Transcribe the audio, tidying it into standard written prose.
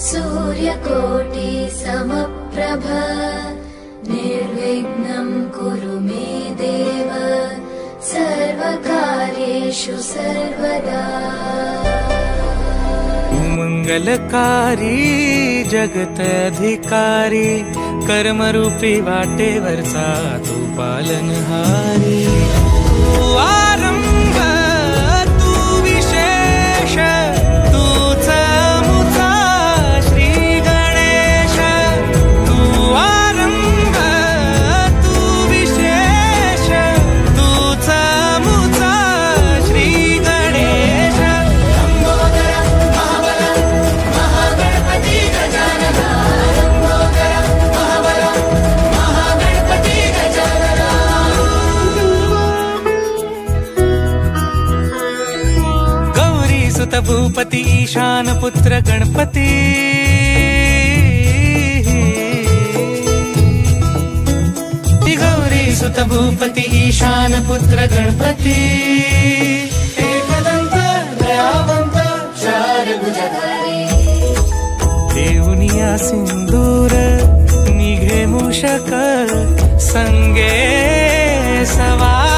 सूर्यकोटि समप्रभ निर्विघ्नं कुरु मे देव सर्वकार्येषु सर्वदा। मंगलकारी जगत अधिकारी कर्मरूपी वाटेवरचा तू पालनहारी। तू आरंभ तू विशेष तूच मुचा श्री गणेश। तू आरंभ तू विशेष तूच मुचा श्री गणेश। सुत भूपति ईशान पुत्र गणपति। गौरी सुत भूपति ईशान पुत्र गणपति। एकदंत दयावंत चार भुजधारी। देवनिया सिंदूर निघे मूषक संगे सवार।